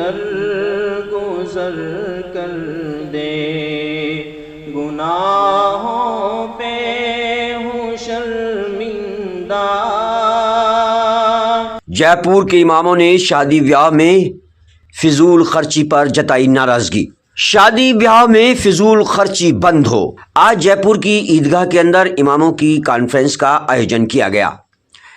दरगुजर कर दे, गुनाहों पे हूँ शर्मिंदा। जयपुर के इमामों ने शादी ब्याह में फिजूल खर्ची पर जताई नाराजगी। शादी ब्याह में फिजूल खर्ची बंद हो। आज जयपुर की ईदगाह के अंदर इमामों की कॉन्फ्रेंस का आयोजन किया गया।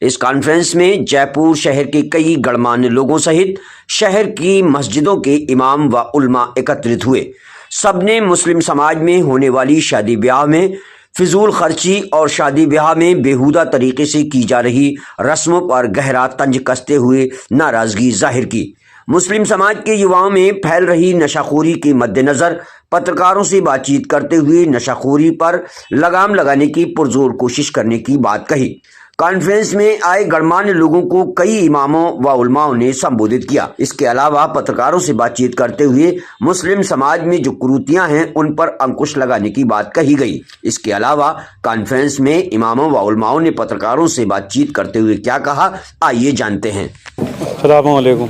इस कॉन्फ्रेंस में जयपुर शहर के कई गणमान्य लोगों सहित शहर की मस्जिदों के इमाम व उल्मा एकत्रित हुए। सबने मुस्लिम समाज में होने वाली शादी ब्याह में फिजूल खर्ची और शादी ब्याह में बेहुदा तरीके से की जा रही रस्मों पर गहरा तंज कसते हुए नाराजगी जाहिर की। मुस्लिम समाज के युवाओं में फैल रही नशाखोरी के मद्देनजर पत्रकारों से बातचीत करते हुए नशाखोरी पर लगाम लगाने की पुरजोर कोशिश करने की बात कही। कॉन्फ्रेंस में आए गणमान्य लोगों को कई इमामों व उलमाओं ने संबोधित किया। इसके अलावा पत्रकारों से बातचीत करते हुए मुस्लिम समाज में जो कुरीतियां हैं उन पर अंकुश लगाने की बात कही गई। इसके अलावा कॉन्फ्रेंस में इमामों व उलमाओं ने पत्रकारों से बातचीत करते हुए क्या कहा, आइए जानते हैं। अस्सलाम वालेकुम।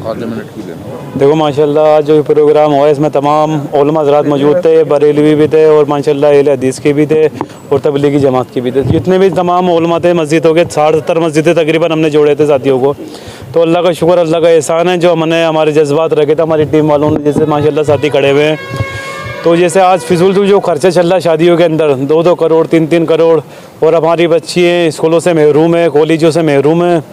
देखो माशाल्लाह आज जो प्रोग्राम हुआ इसमें तमाम उलमा हज़रात मौजूद थे, बरेलवी भी थे और माशाल्लाह अहले हदीस के भी थे और तबलीगी जमात के भी थे। जितने भी तमाम उलमा थे मस्जिदों के 60-70 मस्जिदें तकरीबन हमने जोड़े थे साथियों को। तो अल्लाह का शुक्र, अल्लाह का एहसान है जो हमने हमारे जज्बात रखे थे हमारी टीम वालों ने। जैसे माशाल्लाह साथी खड़े हुए हैं, तो जैसे आज फिजूल जो खर्चा चल रहा है शादियों के अंदर 2-2 करोड़ 3-3 करोड़, और हमारी बच्ची स्कूलों से महरूम है, कॉलेजों से महरूम है।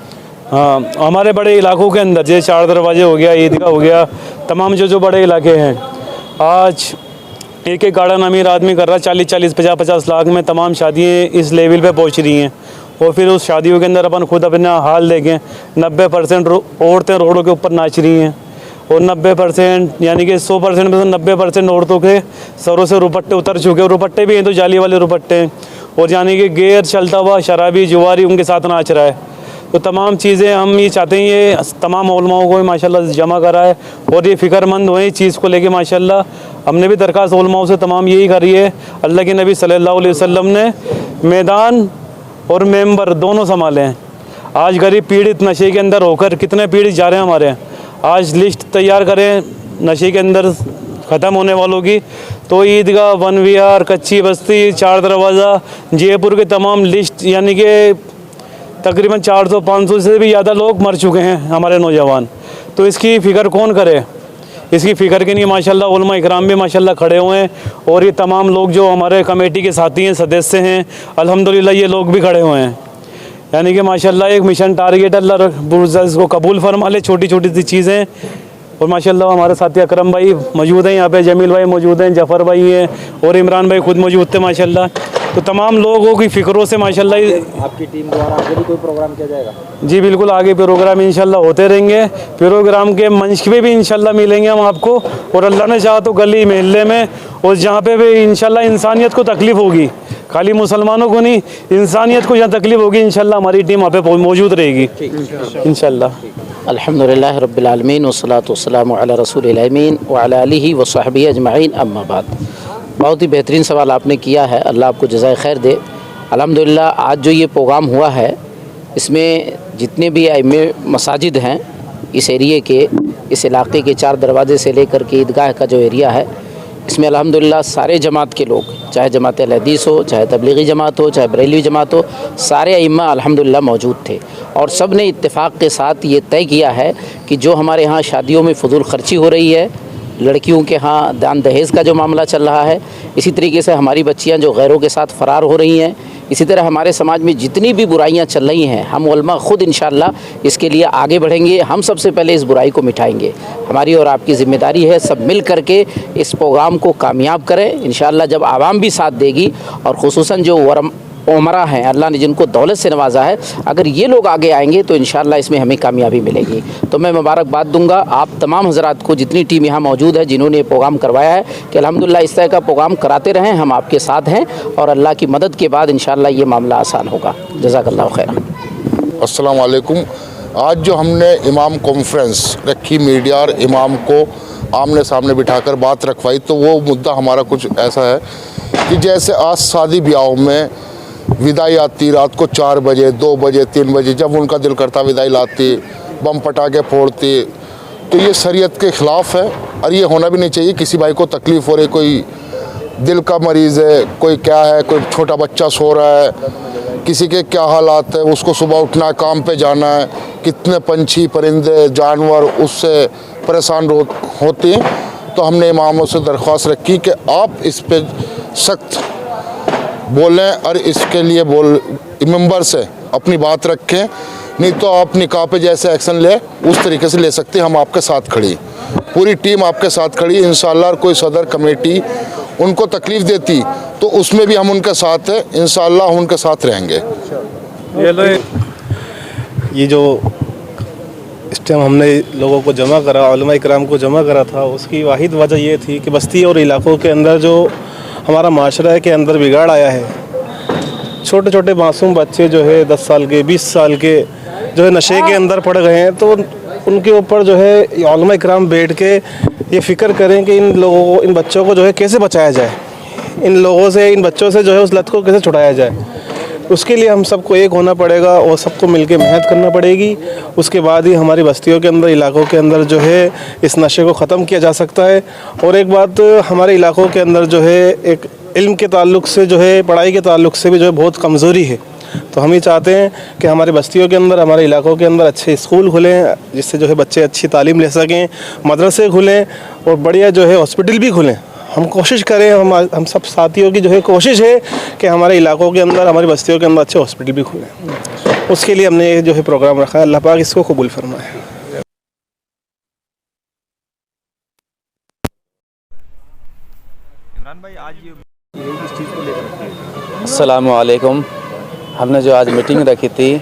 हाँ, हमारे बड़े इलाकों के अंदर जैसे 4 दरवाजे हो गया, ईदगाह हो गया, तमाम जो बड़े इलाके हैं, आज एक गार्डन अमीर आदमी कर रहा है 40-40 50-50 लाख में तमाम शादियाँ इस लेवल पे पहुंच रही हैं। और फिर उस शादियों के अंदर अपन खुद अपना हाल देखें, 90% औरतें रोडों के ऊपर नाच रही हैं और 90% यानी कि 100% में से 90% औरतों के सरों से रुपट्टे उतर चुके हैं। रुपट्टे भी हैं तो जाली वाले रुपट्टे हैं, और यानी कि गैर चलता हुआ शराबी जुआरी उनके साथ नाच रहा है। तो तमाम चीज़ें हम ये चाहते हैं ये तमाम उलमाओं को माशाल्लाह जमा करा है और ये फ़िक्रमंद हुए इस चीज़ को लेके माशाल्लाह। हमने भी दरख्वास्त उलमाओं से तमाम यही करी है। अल्लाह के नबी सल्लल्लाहु अलैहि वसल्लम ने मैदान और मेंबर दोनों संभाले हैं। आज गरीब पीड़ित नशे के अंदर होकर कितने पीड़ित जा रहे हैं हमारे। आज लिस्ट तैयार करें नशे के अंदर ख़त्म होने वालों की, तो ईदगाह, वन विहार, कच्ची बस्ती, 4 दरवाज़ा, जयपुर के तमाम लिस्ट यानी कि तकरीबन 400-500 से भी ज़्यादा लोग मर चुके हैं हमारे नौजवान। तो इसकी फ़िक्र कौन करे? इसकी फ़िक्र के लिए माशाल्लाह उलमा इकराम भी माशाल्लाह खड़े हुए हैं, और ये तमाम लोग जो हमारे कमेटी के साथी हैं, सदस्य हैं, अल्हम्दुलिल्लाह ये लोग भी खड़े हुए हैं। यानी कि माशाल्लाह एक मिशन टारगेट अल्लाह इसको कबूल फरमा ले, छोटी छोटी सी चीज़ें। और माशाल्लाह हमारे साथी अकरम भाई मौजूद हैं यहाँ पे, जमील भाई मौजूद हैं, जफ़र भाई हैं और इमरान भाई खुद मौजूद थे माशाल्लाह। तो तमाम लोगों की फ़िक्रों से माशाल्लाह आपकी टीम द्वारा आगे भी कोई प्रोग्राम किया जाएगा? जी बिल्कुल, आगे प्रोग्राम इंशाल्लाह होते रहेंगे। प्रोग्राम के मंच पे भी इंशाल्लाह मिलेंगे हम आपको, और अल्लाह ने चाहा तो गली मोहल्ले में और जहाँ पे भी इंशाल्लाह इंसानियत को तकलीफ़ होगी, खाली मुसलमानों को नहीं, इंसानियत को जहाँ तकलीफ़ होगी इंशाल्लाह हमारी टीम वहाँ पे मौजूद रहेगी इंशाल्लाह। अल्हम्दुलिल्लाह रब्बिल आलमीन वस्सलातु वस्सलामु अला रसूलिल अमीन व अला आलिहि व सहबिहि अजमईन, अम्मा बाद। बहुत ही बेहतरीन सवाल आपने किया है, अल्लाह आपको जज़ाए खैर दे। अल्हम्दुलिल्लाह आज जो ये प्रोग्राम हुआ है इसमें जितने भी आइम्मे मसाजिद हैं इस एरिए के, इस इलाके के 4 दरवाजे से लेकर के ईदगाह का जो एरिया है, इसमें अल्हम्दुलिल्लाह सारे जमात के लोग, चाहे जमात अहले हदीस हो, चाहे तबलीगी जमात हो, चाहे बरेलवी जमात हो, सारे अइम्मा अल्हम्दुलिल्लाह मौजूद थे। और सब ने इत्तेफाक के साथ ये तय किया है कि जो हमारे यहाँ शादियों में फ़ुज़ूल ख़र्ची हो रही है, लड़कियों के यहाँ दान दहेज का जो मामला चल रहा है, इसी तरीके से हमारी बच्चियाँ जो गैरों के साथ फ़रार हो रही हैं, इसी तरह हमारे समाज में जितनी भी बुराइयां चल रही हैं, हम उलमा ख़ुद इंशाअल्लाह इसके लिए आगे बढ़ेंगे। हम सबसे पहले इस बुराई को मिटाएंगे। हमारी और आपकी ज़िम्मेदारी है सब मिल कर के इस प्रोग्राम को कामयाब करें इंशाअल्लाह। जब आवाम भी साथ देगी और ख़ुसूसन जो उमरा हैं, अल्लाह ने जिनको दौलत से नवाजा है, अगर ये लोग आगे आएंगे तो इंशाअल्लाह इसमें हमें कामयाबी मिलेगी। तो मैं मुबारकबाद दूंगा आप तमाम हज़रात को, जितनी टीम यहाँ मौजूद है जिन्होंने ये प्रोग्राम करवाया है, कि अल्हम्दुलिल्लाह इस तरह का प्रोग्राम कराते रहें, हम आपके साथ हैं और अल्लाह की मदद के बाद इंशाअल्लाह ये मामला आसान होगा। जज़ाकल्लाहु खैर। अस्सलाम वालेकुम। आज जो हमने इमाम कॉन्फ्रेंस रखी, मीडिया और इमाम को आमने सामने बिठाकर बात रखवाई, तो वो मुद्दा हमारा कुछ ऐसा है कि जैसे आज शादी ब्याहों में विदाई आती रात को 4 बजे, 2 बजे, 3 बजे, जब उनका दिल करता विदाई लाती, बम पटाखे फोड़ती, तो ये शरीयत के ख़िलाफ़ है और ये होना भी नहीं चाहिए। किसी भाई को तकलीफ़ हो रही, कोई दिल का मरीज़ है, कोई क्या है, कोई छोटा बच्चा सो रहा है, किसी के क्या हालात है, उसको सुबह उठना है, काम पे जाना है, कितने पंछी परिंदे जानवर उससे परेशान होते हैं। तो हमने इमामों से दरख्वास्त रखी कि आप इस पे सख्त बोलें और इसके लिए मेंबर से अपनी बात रखें, नहीं तो आप निकाह पे जैसे एक्शन ले उस तरीके से ले सकते हैं। हम आपके साथ खड़ी, पूरी टीम आपके साथ खड़ी इंशाल्लाह। और कोई सदर कमेटी उनको तकलीफ़ देती तो उसमें भी हम उनके साथ हैं, इंशाल्लाह हम उनके साथ रहेंगे। ये जो इस टाइम हमने लोगों को जमा करा, उलमा इकराम को जमा करा था, उसकी वाहिद वजह ये थी कि बस्ती और इलाकों के अंदर जो हमारा माशरा के अंदर बिगाड़ आया है, छोटे छोटे मासूम बच्चे जो है 10 साल के 20 साल के जो है नशे के अंदर पड़ गए हैं, तो उनके ऊपर जो है उलमा इकराम बैठ के ये फ़िक्र करें कि इन लोगों को, इन बच्चों को जो है कैसे बचाया जाए, इन लोगों से, इन बच्चों से जो है उस लत को कैसे छुड़ाया जाए। उसके लिए हम सबको एक होना पड़ेगा और सबको मिलकर मेहनत करना पड़ेगी। उसके बाद ही हमारी बस्तियों के अंदर, इलाकों के अंदर जो है इस नशे को ख़त्म किया जा सकता है। और एक बात, हमारे इलाकों के अंदर जो है एक इल्म के ताल्लुक़ से जो है, पढ़ाई के ताल्लुक़ से भी जो है बहुत कमज़ोरी है। तो हम ये चाहते हैं कि हमारी बस्तियों के अंदर, हमारे इलाकों के अंदर अच्छे स्कूल खुलें जिससे जो है बच्चे अच्छी तालीम ले सकें, मदरसे खुलें और बढ़िया जो है हॉस्पिटल भी खुलें। हम कोशिश करें, हम सब साथियों की जो है कोशिश है कि हमारे इलाकों के अंदर, हमारी बस्तियों के अंदर अच्छे हॉस्पिटल भी खुलें। उसके लिए हमने जो है प्रोग्राम रखा है। अल्लाह पाक इसको कबूल फरमाए। अस्सलामु अलैकुम। हमने जो आज मीटिंग रखी थी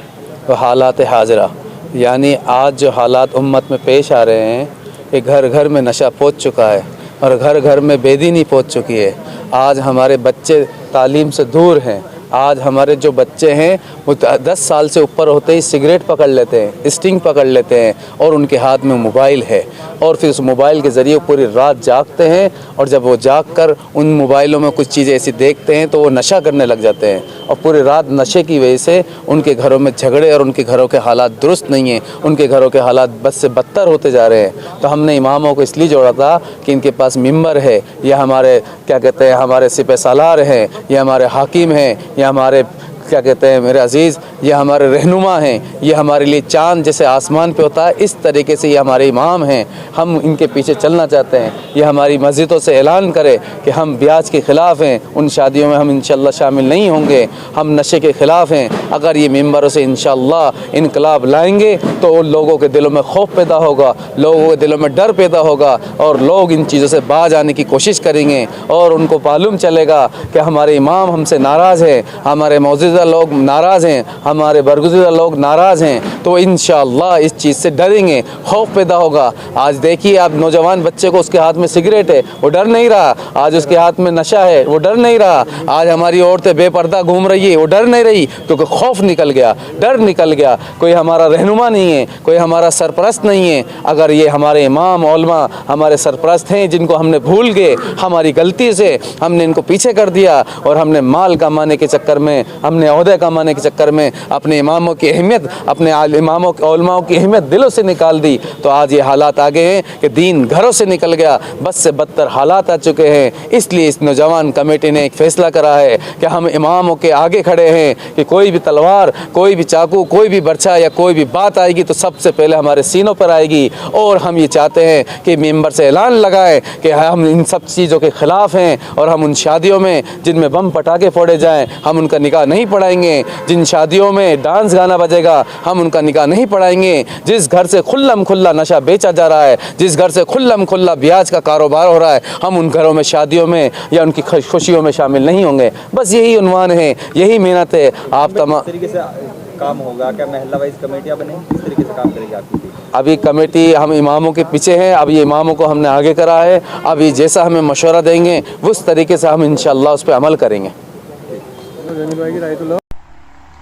वो हालात हाज़िरा, यानी आज जो हालात उम्मत में पेश आ रहे हैं, ये घर घर में नशा पहुंच चुका है और घर घर में बेदीनी पहुंच चुकी है। आज हमारे बच्चे तालीम से दूर हैं। आज हमारे जो बच्चे हैं वो 10 साल से ऊपर होते ही सिगरेट पकड़ लेते हैं, स्टिंग पकड़ लेते हैं और उनके हाथ में मोबाइल है और फिर उस मोबाइल के ज़रिए पूरी रात जागते हैं और जब वो जाग कर उन मोबाइलों में कुछ चीज़ें ऐसी देखते हैं तो वो नशा करने लग जाते हैं और पूरी रात नशे की वजह से उनके घरों में झगड़े और उनके घरों के हालात दुरुस्त नहीं हैं, उनके घरों के हालात बद से बदतर होते जा रहे हैं। तो हमने इमामों को इसलिए जोड़ा था कि इनके पास मिंबर है, या हमारे क्या कहते हैं, हमारे सिपह सालार हैं, या हमारे हाकिम हैं, या हमारे क्या कहते हैं मेरे अज़ीज़, ये हमारे रहनुमा हैं, ये हमारे लिए चाँद जैसे आसमान पे होता है, इस तरीके से ये हमारे इमाम हैं। हम इनके पीछे चलना चाहते हैं। ये हमारी मस्जिदों से ऐलान करे कि हम ब्याज के ख़िलाफ़ हैं, उन शादियों में हम इंशाअल्लाह शामिल नहीं होंगे, हम नशे के ख़िलाफ़ हैं। अगर ये मेंबरों से इंशाअल्लाह इनकलाब लाएंगे तो उन लोगों के दिलों में खौफ पैदा होगा, लोगों के दिलों में डर पैदा होगा और लोग इन चीज़ों से बाज आने की कोशिश करेंगे और उनको मालूम चलेगा कि हमारे इमाम हमसे नाराज़ हैं, हमारे मौजूदा लोग नाराज़ हैं, हमारे बरगुज़िदा लोग नाराज़ हैं। तो इंशाअल्लाह इस चीज़ से डरेंगे, खौफ पैदा होगा। आज देखिए आप नौजवान बच्चे को, उसके हाथ में सिगरेट है, वो डर नहीं रहा। आज उसके हाथ में नशा है, वो डर नहीं रहा। आज हमारी औरतें बेपर्दा घूम रही है, वो डर नहीं रही, क्योंकि खौफ निकल गया, डर निकल गया। कोई हमारा रहनुमा नहीं है, कोई हमारा सरपरस्त नहीं है। अगर ये हमारे इमाम उलमा हमारे सरपरस्त हैं जिनको हमने भूल गए, हमारी गलती से हमने इनको पीछे कर दिया और हमने माल कमाने के चक्कर में, हमने ओहदे कमाने के चक्कर में अपने इमामों की अहमियत, अपने इमामों उलमाओं की अहमियत दिलों से निकाल दी, तो आज ये हालात आ गए हैं कि दीन घरों से निकल गया, बद से बदतर हालात आ चुके हैं। इसलिए इस नौजवान कमेटी ने एक फ़ैसला करा है कि हम इमामों के आगे खड़े हैं कि कोई भी तलवार, कोई भी चाकू, कोई भी बर्छा या कोई भी बात आएगी तो सबसे पहले हमारे सीनों पर आएगी। और हम ये चाहते हैं कि मेंबर से ऐलान लगाएं कि हम इन सब चीज़ों के ख़िलाफ़ हैं और हम उन शादियों में जिनमें बम पटाखे फोड़े जाएँ, हम उनका निकाह नहीं पढ़ाएंगे। जिन शादियों में डांस गाना बजेगा, हम उनका निकाह नहीं पढ़ाएंगे। जिस घर से खुल्लम खुल्ला नशा बेचा जा रहा है, जिस घर से खुल्लम खुल्ला ब्याज का कारोबार हो रहा है, हम उन घरों में, शादियों में या उनकी खुशियों में शामिल नहीं होंगे। बस यही उन्वान है, यही मेहनत है। आप तमाम तरीके से काम होगा क्या? महल्ला वाइज कमेटियाँ बनेंगी, किस तरीके से काम करेगी आपकी? अभी कमेटी हम इमामों के पीछे हैं, अब ये इमामों को हमने आगे करा है। अभी जैसा हमें मशवरा देंगे उस तरीके से हम इंशाअल्लाह उस पर अमल करेंगे।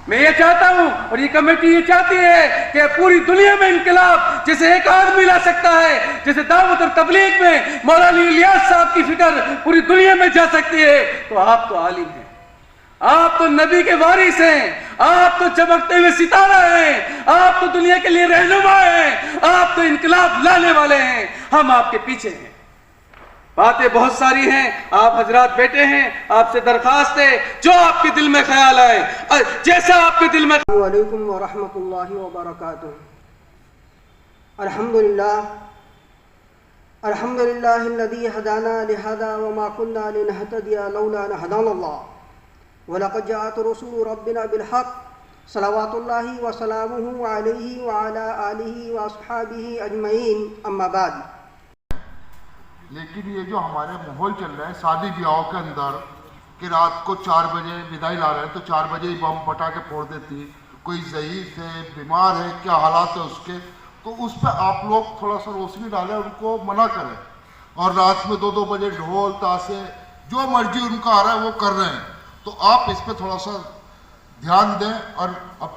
मैं ये चाहता हूँ और ये कमेटी ये चाहती है कि पूरी दुनिया में इनकलाब जैसे एक आदमी ला सकता है, जैसे दावत और तबलीग में मौलाना इलियास साहब की फिक्र पूरी दुनिया में जा सकती है, तो आप तो आलिम हैं, आप तो नबी के वारिस हैं, आप तो चमकते हुए सितारा हैं, आप तो दुनिया के लिए रहनुमा हैं, आप तो इनकलाब लाने वाले हैं। हम आपके पीछे हैं। बातें बहुत सारी हैं, आप हजरात बैठे हैं, आपसे दरखास्त है जो आपके दिल में ख्याल आए, जैसा आपके दिल में। अस्सलामु अलैकुम व रहमतुल्लाहि व बरकातुहू। अल्हम्दुलिल्लाहिल्लज़ी हदाना लिहादा व मा कुन्ना लिनहतदिया लौला अन हदानल्लाह व लक़द जाअत रसूलु रब्बिना बिल हक़ सलवातुल्लाहि व सलामुहु अलैहि व अला आलिहि व अस्हाबिहि अजमईन, अम्मा बाद। लेकिन ये जो हमारे माहौल चल रहा है शादी ब्याहों के अंदर कि रात को 4 बजे विदाई ला रहे हैं तो 4 बजे ही बम पटाखे फोड़ देती, कोई ज़ईफ़ है, बीमार है, क्या हालात है उसके, तो उस पर आप लोग थोड़ा सा रोशनी डालें, उनको मना करें। और रात में 2-2 बजे ढोल ताशे जो मर्जी उनका आ रहा है वो कर रहे हैं, तो आप इस पर थोड़ा सा ध्यान दें और अपने